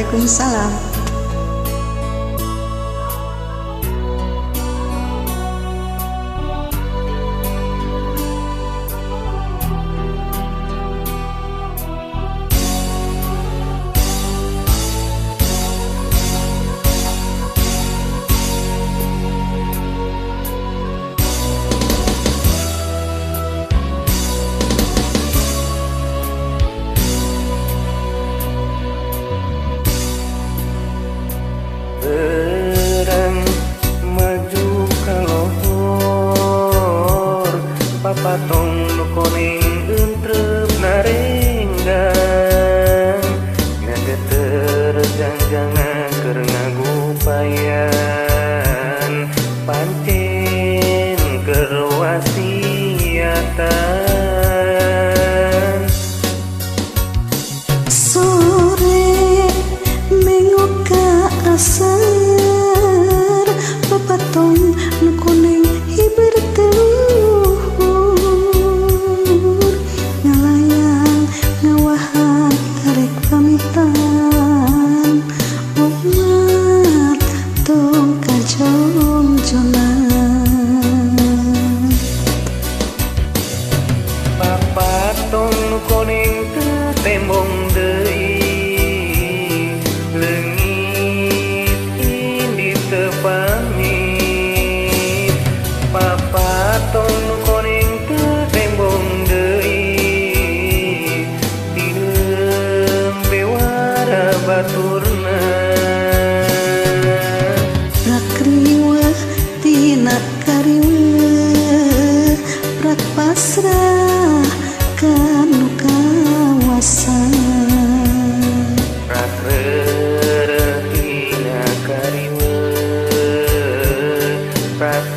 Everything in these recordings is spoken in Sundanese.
Waalaikumsalam. Berang maju kalor papatong nu kuning entrep narenggang ngageter jangjang keur ngagupayan pancen keur wasiatan Sore minggu asar papatong nu kuning hiber telur ngalayang ngawahan tarik pamitan umat tong kajong jonan papatong nu kuning teu tembong deui pamit papatong nu kuning teu tembong deui dieum bewara baturna rakriweuh tina kariweuh prak pasrah kanu kawasa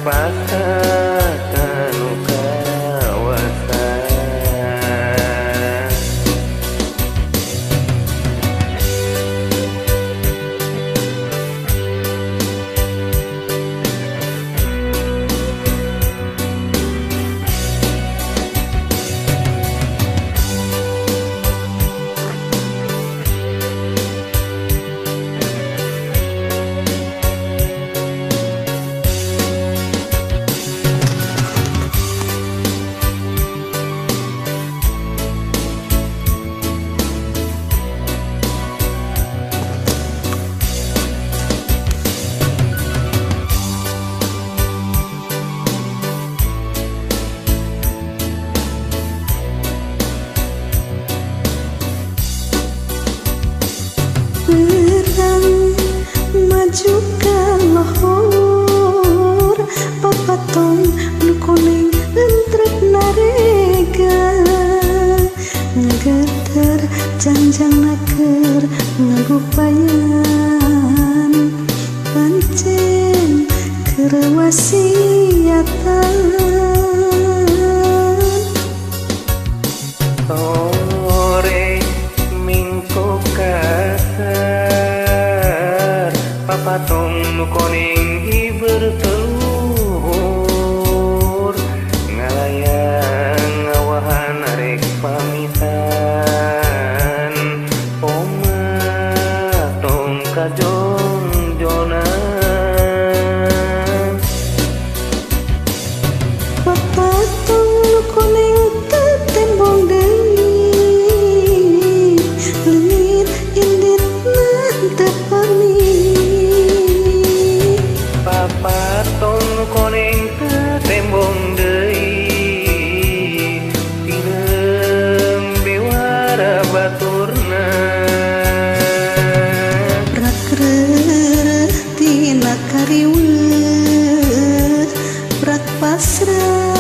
pakatanu kawasan maju kalor papatong nu kuning entrep narega ngageter jangjangna keur ngagupayan pancen keur wasiatan sore mingko kasar papatong nu kuning hiber telur ngalayang ngawahan arek pamitan omah tong kajong jonan papatong nu kuning teu tembong deui leungit inditna teu pamit papatong nu kuning teu tembong deui dieum bewara baturna rakreuh tina kariweuh prak pasrah